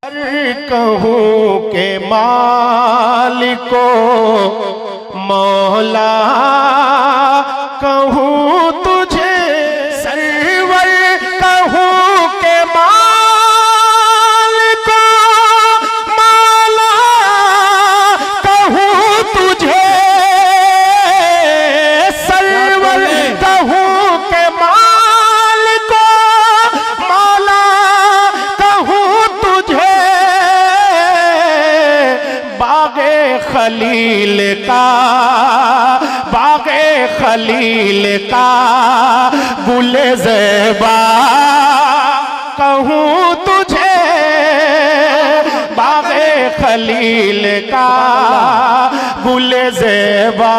कहूँ के मालिको मौला कहूँ तुझे सरवर कहूँ के मालिको मौला कहूँ तुझे सरवर कहूँ के मालिको मौला कहूँ तुझे बागे खलील का गुले ज़ेबा कहूँ तुझे बागे खलील का गुले ज़ेबा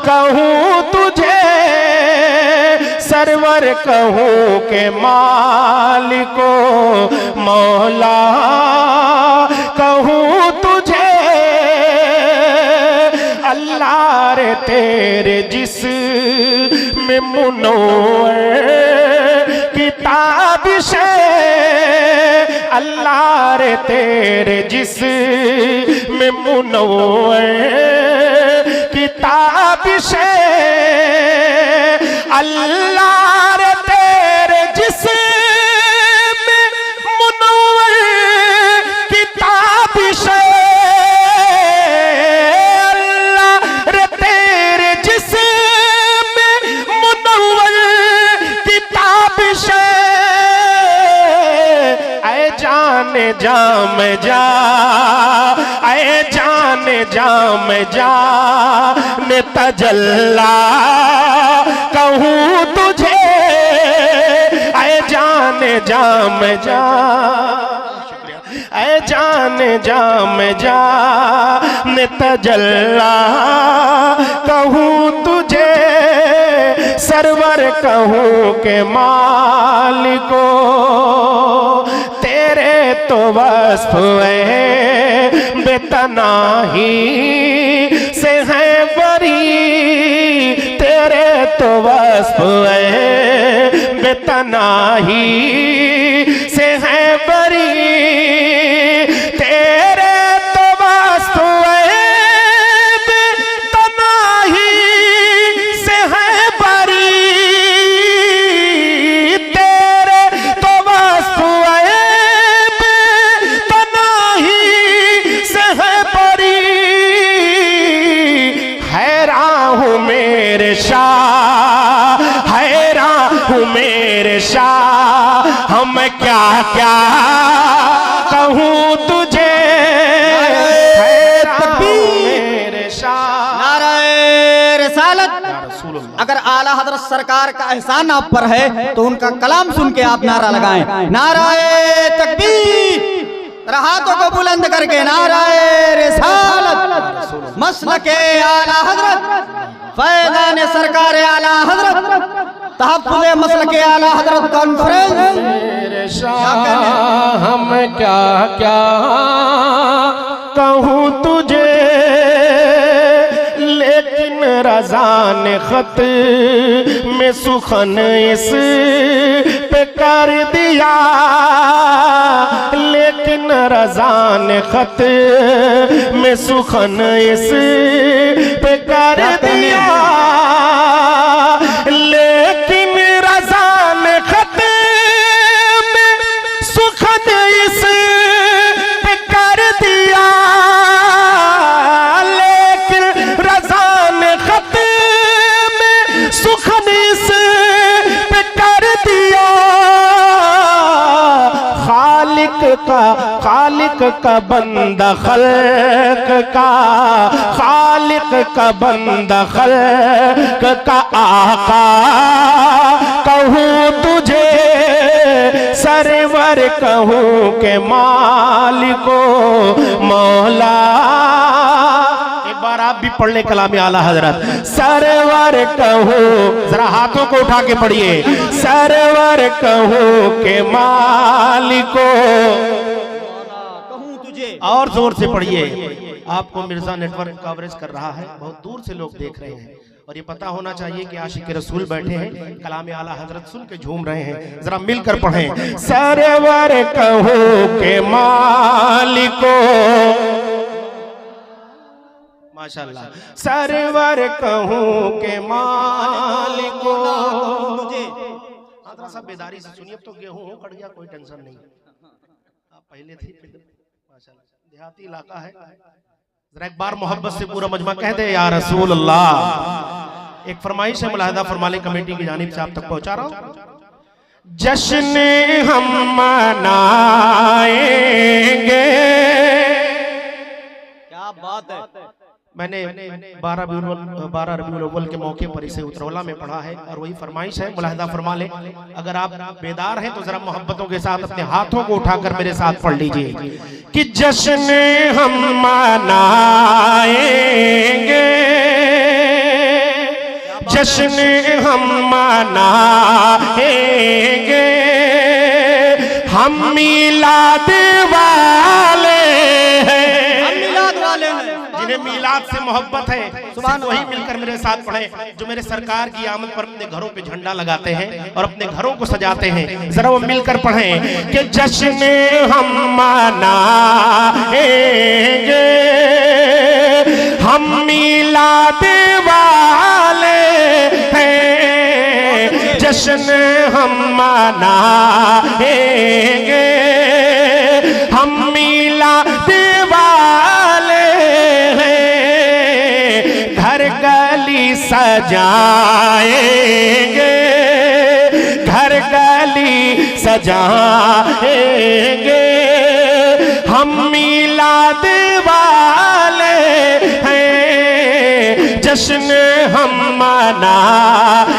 कहूँ तुझे सरवर कहूँ के मालिको मौला कहूँ तुझे अल्लाह रे तेरे जिस्म मुनव्वर किताबिश अल्लाह रे तेरे जिस्म मुनव्वर किताबिश अल्लाह रे तेरे जिस्म मुनव्वर किताबिश जाम जा आए जाने जाम जा ने तजल्ला कहूँ तुझे आए जाने जाम जा आए जाने जाम जा ने तजल्ला कहूँ तुझे सरवर कहूँ के मालिको तेरे तो वस्फ बेतनाही से है बरी तेरे तो वस्फ बेतनाही से है बरी तेरे तो वस्फ बेतनाही से है बरी तेरे तो वस्फ मेरे शाह हम क्या क्या कहूँ तुझे मेरे शाह नाराए रिसालत। अगर आला हजरत सरकार का एहसान आप पर है तो उनका कलाम सुन के आप नारा लगाएं। नाराए तकबीर हाथों को बुलंद करके नाराए रिसालत मसलके आला हजरत फैज़ान सरकार आला हजरत तहफ़्फ़ुज़ मसलके आला हजरत कॉन्फ्रेंस। हम क्या क्या कहूँ तुझे लेकिन रज़ा ने खत में सुखन इस पे कर दिया लेकिन रज़ा ने खत में सुखन इस पे कर दिया लेकिन रज़ा ने खत में सुखन इस पे कर दिया लेकिन रज़ा ने खत में सुखन इस पे कर दिया खालिक का बंदा खल्क का खालिक का बंदा खल्क का आका कहूँ तुझे सरवर कहूँ के मालिको मौला। एक बार आप भी पढ़ ले कलाम आला हजरत सरवर कहूँ जरा हाथों को उठा के पढ़िए सरवर कहूँ के मालिको और जोर से पढ़िए। आपको मिर्जा नेटवर्क कवरेज कर रहा है बहुत दूर से लोग देख रहे हैं और ये पता होना चाहिए कि आशिक रसूल बैठे हैं, कलाम आला हजरत सुन के झूम रहे हैं। जरा मिलकर पढ़ें। सरवर कहो के मालिको, माशाल्लाह, सरवर कहूं के मालिको। थोड़ा सा बेदारी से सुनिए। अब तो गेहूं कट गया, कोई टेंशन नहीं। आप पहले थी, माशाल्लाह, देहाती इलाका है। जरा एक बार मोहब्बत से पूरा मजमा कह दे या रसूल अल्लाह। एक फरमाइश है, मुलाहिदा फरमाले कमेटी की जानिब से आप तक पहुंचा रहा हूं। जश्न हम मनाएंगे, क्या बात है। मैंने 12 रबीउल अव्वल के मौके पर इसे उतरौला में पढ़ा है और वही फरमाइश है, मुलाहिदा फरमा ले। अगर आप बेदार हैं तो जरा मोहब्बतों के साथ अपने हाथों को उठाकर मेरे साथ पढ़ लीजिए कि जश्न हम मनाएंगे, जश्न हम मनाएंगे, हम मिलाद वाले हैं। जिन्हें मिलाद से मोहब्बत है सिर्फ वही मिलकर मेरे साथ पढ़े, जो मेरे सरकार की आमद पर अपने घरों पे झंडा लगाते हैं और अपने घरों को सजाते हैं। जरा वो मिलकर पढ़ें कि जश्न हम मनाएंगे, हम मिलाद वाले हैं, जश्न हम मनाएंगे, हम मिलाद वाले हैं, घर गली सजाएंगे, घर गली सजाएंगे, हम मिलाद वाले हैं, जश्न हम मनाएंगे।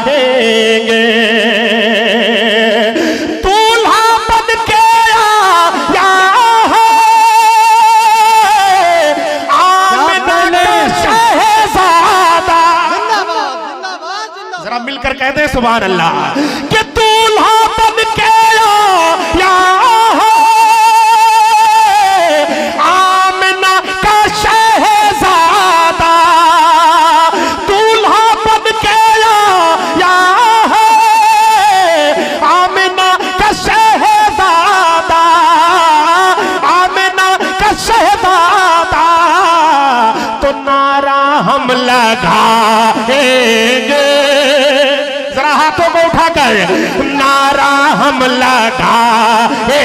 दूल्हा बन के आया है आमिना शहजादा। जरा मिलकर कहते हैं सुभान अल्लाह कि दूल्हा बन के आया है आमिना का शहजादा, दूल्हा बन के आया है आमिना का शहजादा, आमिना का शहजादा। तो नारा हम लगाएंगे, जरा हाथों को उठाकर नारा हम लगाएंगे,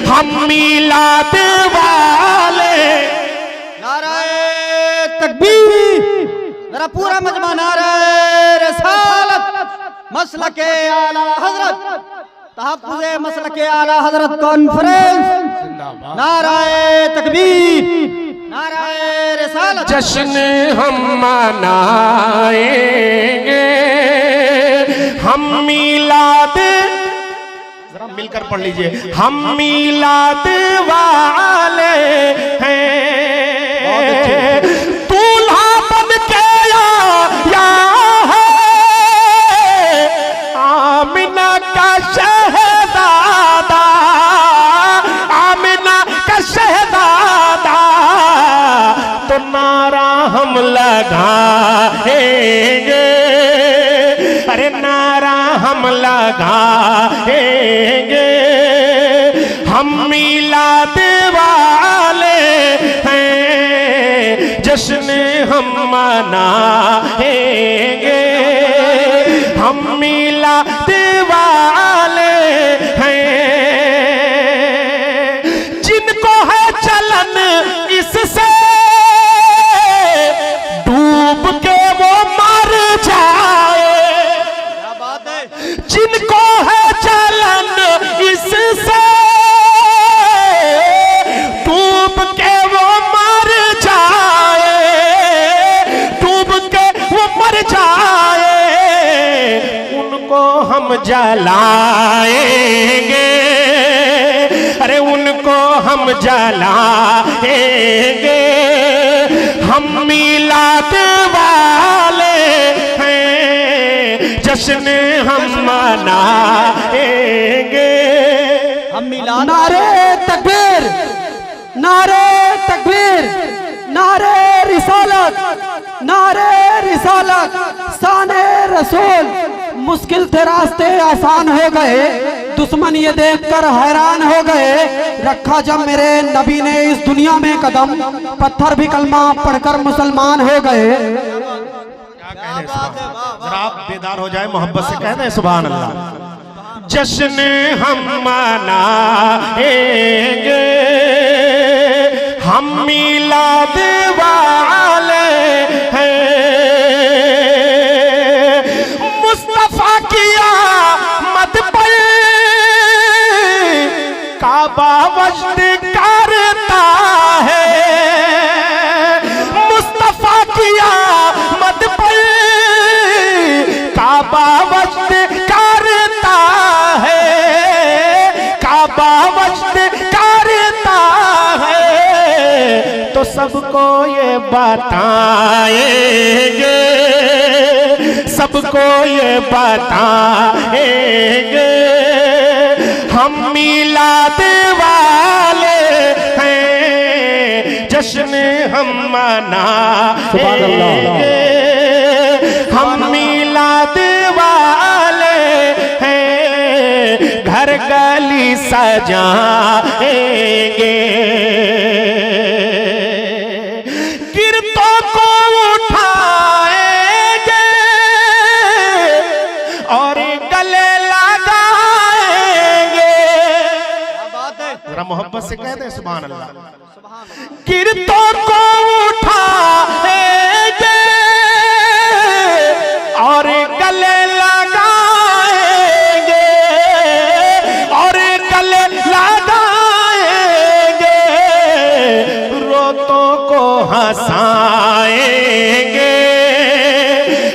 हम मिलाद वाले। नाराए तकबीर, जरा पूरा मजमा नाराए रिसालत, मसलके आला हजरत, तहफ्फुज़े मसलके आला हजरत कॉन्फ्रेंस। नाराए तकबीर, नाराए रिसालत। जश्न हम मनाएंगे, हम मिलाद, जरा मिलकर पढ़ लीजिए, हम मिलाद वाले हैं, दूल्हा बन के आया है आमिना का शहजादा, आमिना का शहजादा। तो नारा हम लगाएंगे, अरे नारा हम लगाएंगे, हम मिलाद वाले हैं, जश्न हम मनाएंगे, हम मिलाद वाले हैं, जिनको है चलन इससे डूब के वो मर जाए, क्या बात है। जिनको है चलन इससे डूब के वो मर जाए, डूब के वो मर जाए, उनको हम जलाएंगे, अरे उनको हम जलाएंगे, हम मिलाद वाले हैं, जश्न हम मनाएंगे, हम मिलाद। नारे तकबीर, नारे तकबीर, नारे रिसालत, नारे रिसालत, शाने रसूल। मुश्किल थे रास्ते आसान हो गए, दुश्मन ये देखकर हैरान हो गए। रखा जब मेरे नबी ने इस दुनिया में कदम, पत्थर भी कलमा पढ़कर मुसलमान हो गए। जरा आप बेदार हो जाए, मोहब्बत से कह दें सुभान अल्लाह। जश्न हम मनाएंगे, हम मिलाद वाले हैं, मुस्तफा किया मत पर काबा वजद करता है, मुस्तफा किया मत पर काबा वजद करता है, काबा वजद करता है। तो सबको ये बताएंगे, सबको ये बताएंगे, हम मिलाद वाले हैं, जश्न हम मनाएंगे, हम मिलाद वाले हैं, घर गली सजाएंगे, गिरतों को उठाएंगे और गले लगाएंगे। जरा मोहब्बत से कह दे सुभान अल्लाह। गिरतों को उठाएंगे और गले लगाएंगे, और गले लगाएंगे, रोतों को हंसाएंगे,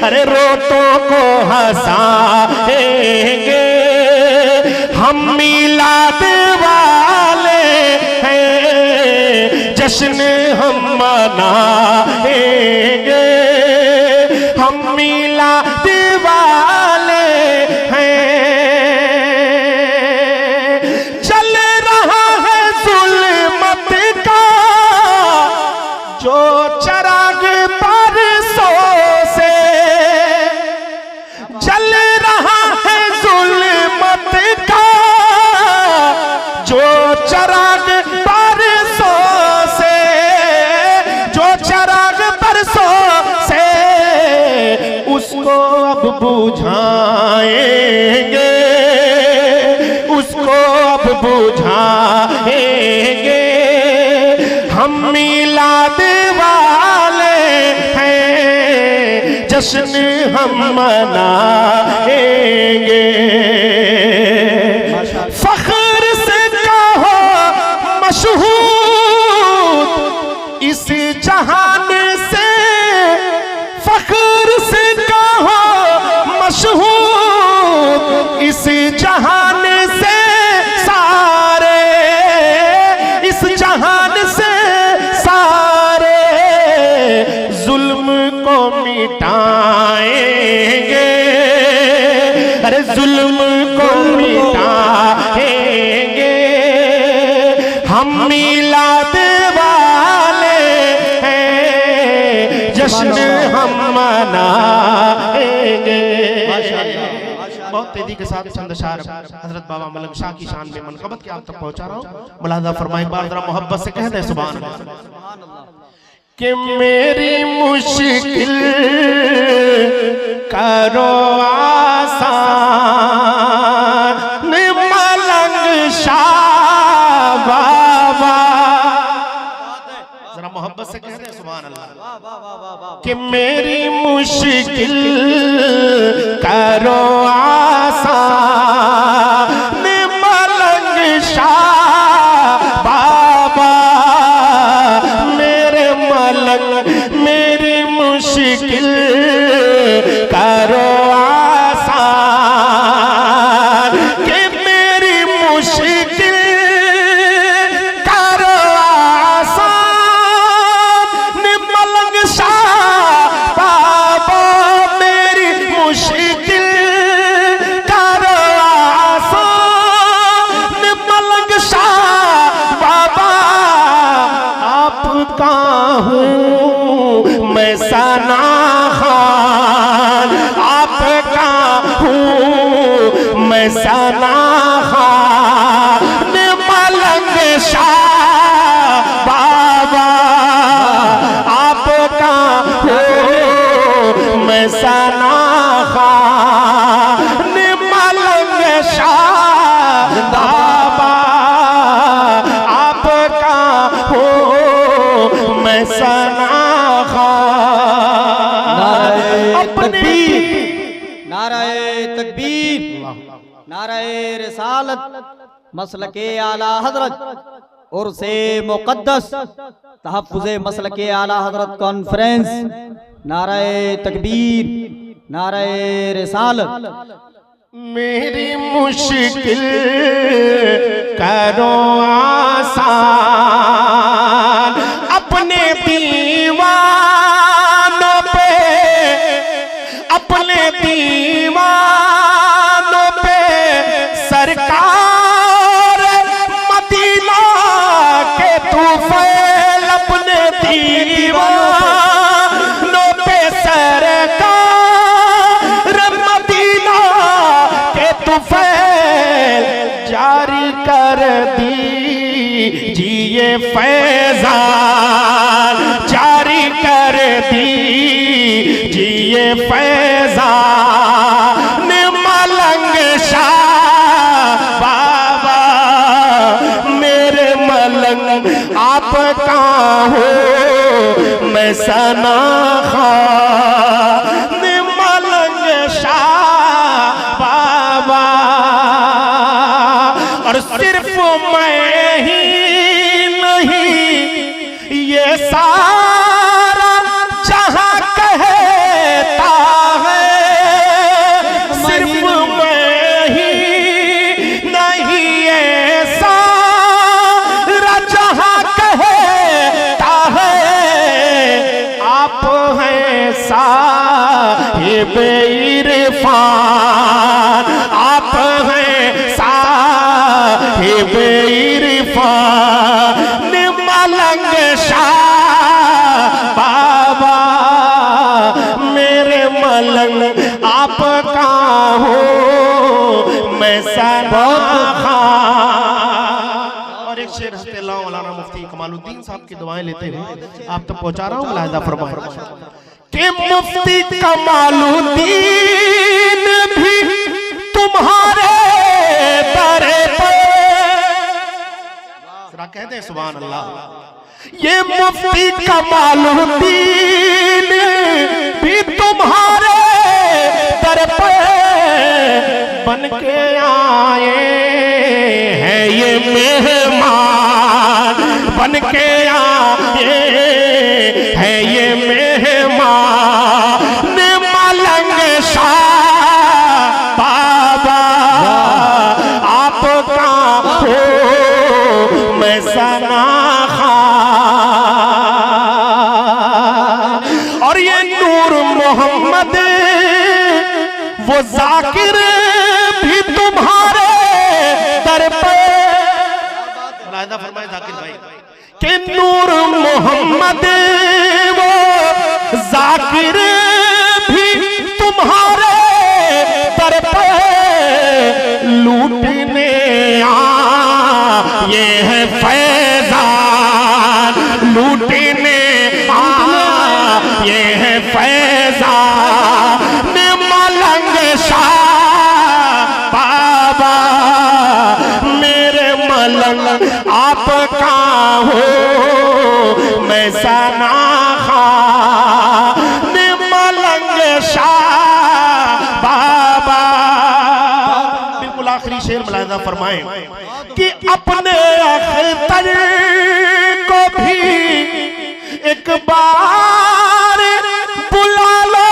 अरे रोतों को हंसाएंगे, हम मिलाद वाले हैं, जश्न हम मनाएंगे, हम मिलाद वाले हैं। चल रहा है जुल्मत का जो चराग परसों से, चल रहा है जुल्मत का जो चराग परसों से, जो चराग परसों से, उसको अब बुझाएंगे, उसको अब बुझाएंगे, हम मिलाद वाले हैं, जश्न हम मनाएंगे। फख्र से कहो मशहूर इस जहान से, फख्र से कहो मशहूर इस जहान से, सारे इस जहान से सारे जुल्म को मिटाएंगे, अरे जुल्म को मिटाएंगे, हम मिलाद वाले हैं, जश्न हम मनाएंगे। बहुत तेजी के साथ चंद अशार हजरत बाबा मलंग शाह की शान में मनकबत के आप तक पहुंचा रहा हूं। मुलाहिजा फरमाए, बार जरा मोहब्बत से कह दे सुभान अल्लाह। कि मेरी मुश्किल करो आसान, मलंग शाह बाबा। जरा मोहब्बत से कह दे सुभान अल्लाह। कि मेरी मुश्किल करो आसान, मलंग शाह बाबा, मेरे मलंग मेरी मुश्किल करो आसान, कि मेरी मुश्किल करो आसान, मलंग शाह बाबा, मेरी मुश्किल करो आसान। हूँ मैं सना खान, आपका हूँ मैं सना खान, मलंग शाह बाबा आपका हूँ मैं सना खान, मलंग शाह बाबा आपका हूँ मैं सना नाराए तकबीर, नाराए रिसालत, मसलके आला हजरत और से मुकद्दस तहफ्फुज़े मसलके आला हजरत कॉन्फ्रेंस। नाराए तकबीर, नाराए रिसालत। मेरी मुश्किल करो आसान, अपने दीवानों पे, अपने दीवानों पे सरकार मदीना के तूफैल, अपने दीवानों पे सरकार मदीना के तूफैल जारी कर दीजिए फैज़ान, जारी कर दीजिए फैज़ान, मलंग शाह बाबा मेरे मलंग आपका हो मैं सना खान, मलंग शाह बाबा। और सिर्फ मैं ही नहीं ये सारा जहां कहता है, सिर्फ मैं ही नहीं ये सारा जहां कहता है, आप हैं साहिब इरफान, आप हैं साहिब इरफान, मलंग शाह बाबा मेरे मलंग आपका हो मैं सना खान। और एक शेर हस्ते अल्लाह मौलाना मुफ्ती कमालुद्दीन साहब की दुआएं लेते हुए आप तक पहुंचा रहा हूँ। मुलाहिजा फरमाएं कि मुफ्ती कमालुद्दीन भी तुम्हारे दर पर, जरा कह दे सुभान अल्लाह। ये मुफ्ती कमालुद्दीन भी तुम्हारे दर पर बन के आए हैं, ये मेहमान बन के आए हैं, ये मेहमान, मलंग शाह बाबा आपका हो मैं सना खान। और ये नूर मोहम्मद वो जाकिर भी तुम्हारे दर पर, मुलाहिजा फरमाए जाकिर भाई कि नूर मोहम्मद वो जाकिर भी तुम्हारे दर पर लूटने ये है फैज़ान, लूटने ये है फैज़ान, मलंग शाह बाबा मेरे मलंग आपका हो मैं सना खान, मलंग शाह बाबा। बिल्कुल आखिरी शेर मुलाहिजा फरमाएं कि अपने अख्तर को भी एक बार बुला लो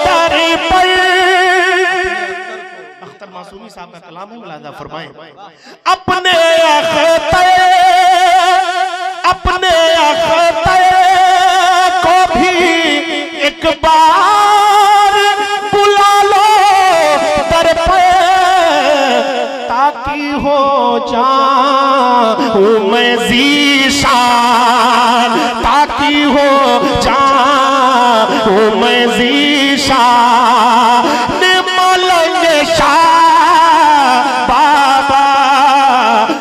दर पर। अख्तर मासूमी साहब का कलाम है, मुलाहिजा फरमाएं अपने अख्तर को भी एक बार बुला लो दर पर, ताकि हो जाऊं मैं ज़ीशान, ताकि राजी हो जाऊं मैं